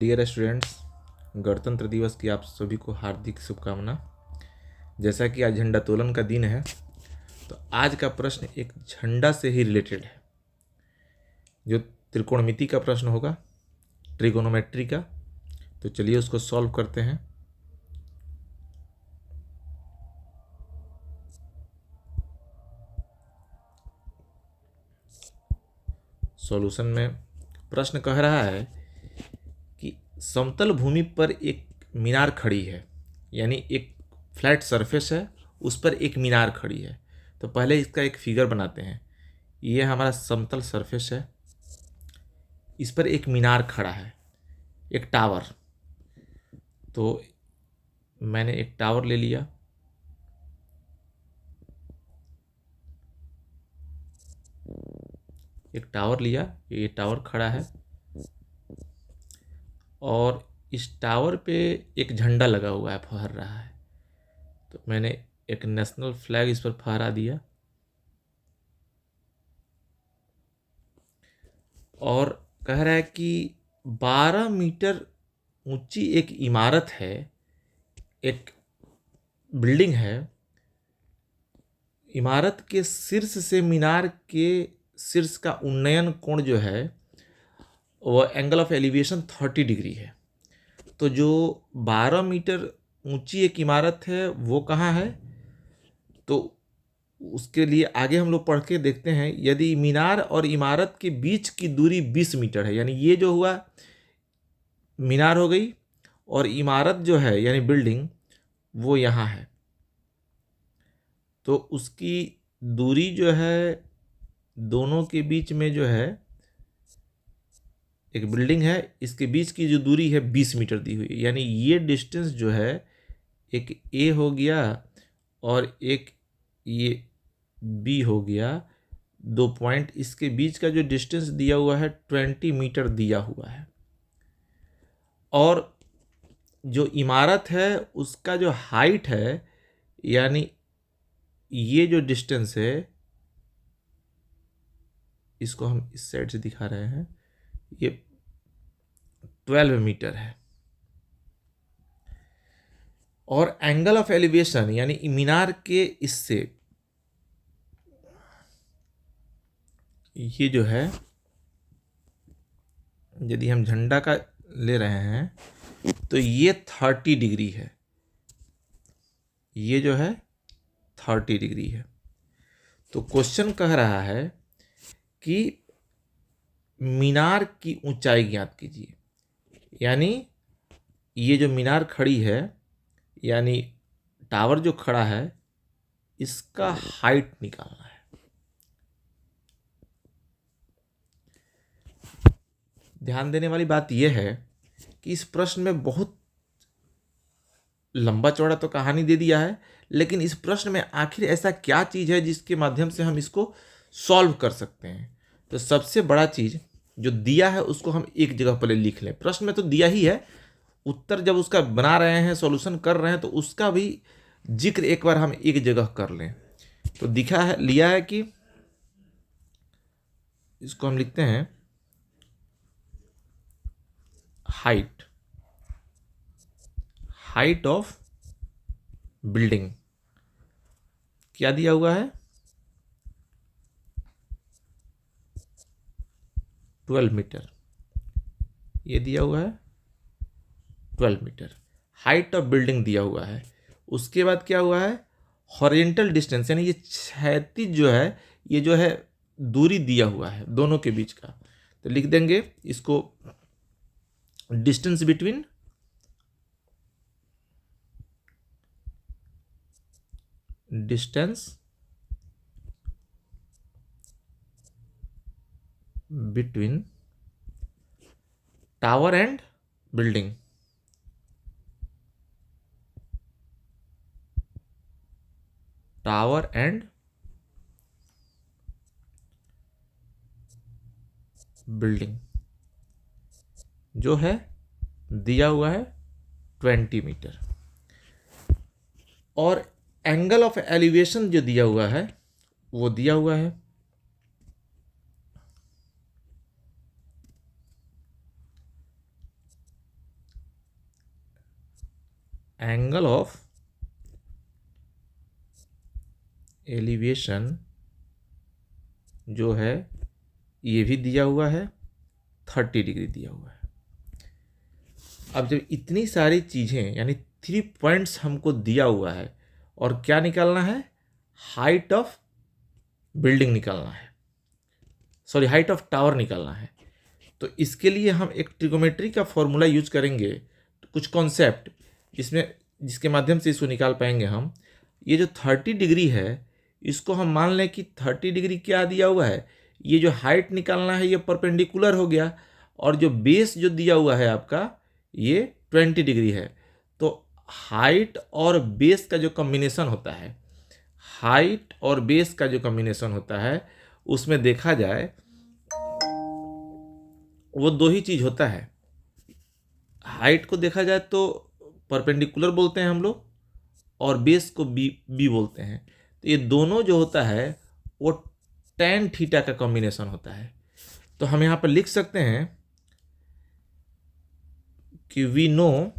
Dear students, गणतंत्र दिवस की आप सभी को हार्दिक शुभकामना। जैसा कि आज झंडोत्तोलन का दिन है, तो आज का प्रश्न एक झंडा से ही रिलेटेड है। जो त्रिकोणमिति का प्रश्न होगा, ट्रिगोनोमेट्री का, तो चलिए उसको सॉल्व करते हैं। सॉल्यूशन में प्रश्न कह रहा है कि समतल भूमि पर एक मीनार खड़ी है, यानी एक फ्लैट सरफेस है, उस पर एक मीनार खड़ी है। तो पहले इसका एक फिगर बनाते हैं। ये हमारा समतल सरफेस है, इस पर एक मीनार खड़ा है, एक टावर। तो मैंने एक टावर ले लिया, ये टावर खड़ा है और इस टावर पे एक झंडा लगा हुआ है, फहर रहा है। तो मैंने एक नेशनल फ्लैग इस पर फहरा दिया और कह रहा है कि 12 मीटर ऊंची एक इमारत है, एक बिल्डिंग है। इमारत के शीर्ष से मीनार के शीर्ष का उन्नयन कोण जो है वो एंगल ऑफ एलिवेशन 30 डिग्री है। तो जो 12 मीटर ऊंची एक इमारत है वो कहाँ है, तो उसके लिए आगे हम लोग पढ़ के देखते हैं। यदि मीनार और इमारत के बीच की दूरी 20 मीटर है, यानी ये जो हुआ मीनार हो गई और इमारत जो है यानी बिल्डिंग वो यहाँ है, तो उसकी दूरी जो है दोनों के बीच में जो है एक बिल्डिंग है, इसके बीच की जो दूरी है 20 मीटर दी हुई है। यानी ये डिस्टेंस जो है एक ए हो गया और एक ये बी हो गया। 2 पॉइंट इसके बीच का जो डिस्टेंस दिया हुआ है 20 मीटर दिया हुआ है। और जो इमारत है उसका जो हाइट है, यानी ये जो डिस्टेंस है, इसको हम इस साइड से दिखा रहे हैं, ये 12 मीटर है। और एंगल ऑफ एलिवेशन यानी मीनार के इससे ये जो है, यदि हम झंडा का ले रहे हैं तो ये 30 डिग्री है, ये जो है 30 डिग्री है। तो क्वेश्चन कह रहा है कि मीनार की ऊंचाई ज्ञात कीजिए। यानी ये जो मीनार खड़ी है, यानी टावर जो खड़ा है, इसका हाइट निकालना है। ध्यान देने वाली बात यह है कि इस प्रश्न में बहुत लंबा चौड़ा तो कहानी दे दिया है, लेकिन इस प्रश्न में आखिर ऐसा क्या चीज़ है जिसके माध्यम से हम इसको सॉल्व कर सकते हैं। तो सबसे बड़ा चीज़ जो दिया है उसको हम एक जगह पर लिख लें। प्रश्न में तो दिया ही है, उत्तर जब उसका बना रहे हैं, सॉल्यूशन कर रहे हैं, तो उसका भी जिक्र एक बार हम एक जगह कर लें। तो दिखा है, लिया है कि इसको हम लिखते हैं हाइट ऑफ बिल्डिंग। क्या दिया हुआ है, 12 मीटर। ये दिया हुआ है 12 मीटर हाइट ऑफ बिल्डिंग दिया हुआ है। उसके बाद क्या हुआ है, हॉरिजेंटल डिस्टेंस, यानी ये क्षैतिज जो है, ये जो है दूरी दिया हुआ है दोनों के बीच का। तो लिख देंगे इसको distance between tower and building. Tower and building जो है दिया हुआ है 20 मीटर। और एंगल ऑफ एलिवेशन जो दिया हुआ है वो दिया हुआ है एंगल ऑफ एलिवेशन जो है ये भी दिया हुआ है, 30 डिग्री दिया हुआ है। अब जब इतनी सारी चीज़ें यानी 3 पॉइंट्स हमको दिया हुआ है और क्या निकालना है, हाइट ऑफ बिल्डिंग निकालना है, सॉरी हाइट ऑफ टावर निकालना है। तो इसके लिए हम एक ट्रिगोमेट्री का फॉर्मूला यूज करेंगे, कुछ कॉन्सेप्ट जिसके माध्यम से इसको निकाल पाएंगे हम। ये जो 30 डिग्री है इसको हम मान लें कि 30 डिग्री क्या दिया हुआ है, ये जो हाइट निकालना है ये परपेंडिकुलर हो गया, और जो बेस जो दिया हुआ है आपका ये 20 डिग्री है। तो हाइट और बेस का जो कॉम्बिनेशन होता है, हाइट और बेस का जो कॉम्बिनेशन होता है उसमें देखा जाए वो दो ही चीज़ होता है। हाइट को देखा जाए तो परपेंडिकुलर बोलते हैं हम लोग, और बेस को बी बोलते हैं। तो ये दोनों जो होता है वो tan थीटा का कॉम्बिनेशन होता है। तो हम यहाँ पर लिख सकते हैं कि we know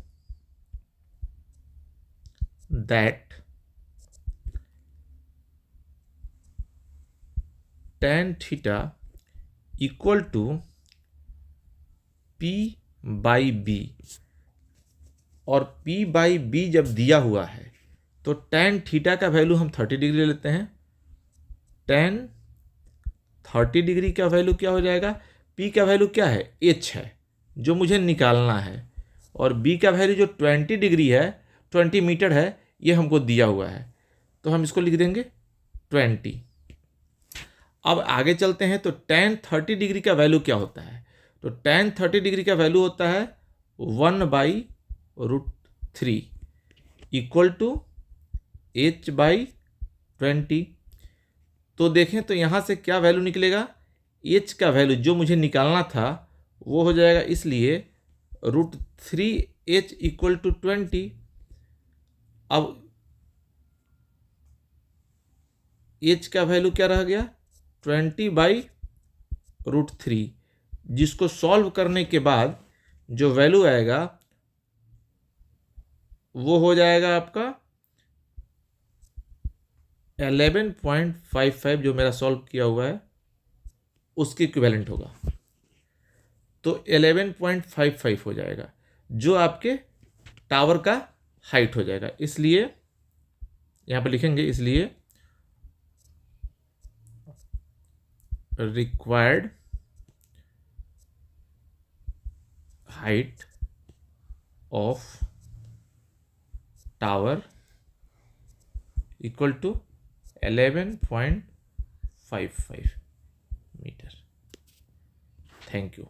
that tan theta equal to P/B, और P/B जब दिया हुआ है तो tan थीटा का वैल्यू हम 30 डिग्री लेते हैं। tan 30 डिग्री का वैल्यू क्या हो जाएगा, P का वैल्यू क्या है, H है जो मुझे निकालना है, और B का वैल्यू जो 20 डिग्री है, 20 मीटर है, ये हमको दिया हुआ है। तो हम इसको लिख देंगे 20। अब आगे चलते हैं तो tan 30 डिग्री का वैल्यू क्या होता है। तो tan 30 डिग्री का वैल्यू होता है 1/√3 इक्वल टू H/20। तो देखें तो यहाँ से क्या वैल्यू निकलेगा, H का वैल्यू जो मुझे निकालना था वो हो जाएगा, इसलिए √3H इक्वल टू 20। अब H का वैल्यू क्या रह गया, 20/√3, जिसको सॉल्व करने के बाद जो वैल्यू आएगा वो हो जाएगा आपका 11.55, जो मेरा सॉल्व किया हुआ है उसके इक्विवेलेंट होगा। तो 11.55 हो जाएगा जो आपके टावर का हाइट हो जाएगा। इसलिए यहाँ पर लिखेंगे, इसलिए required height of tower equal to 11.55 metre. Thank you.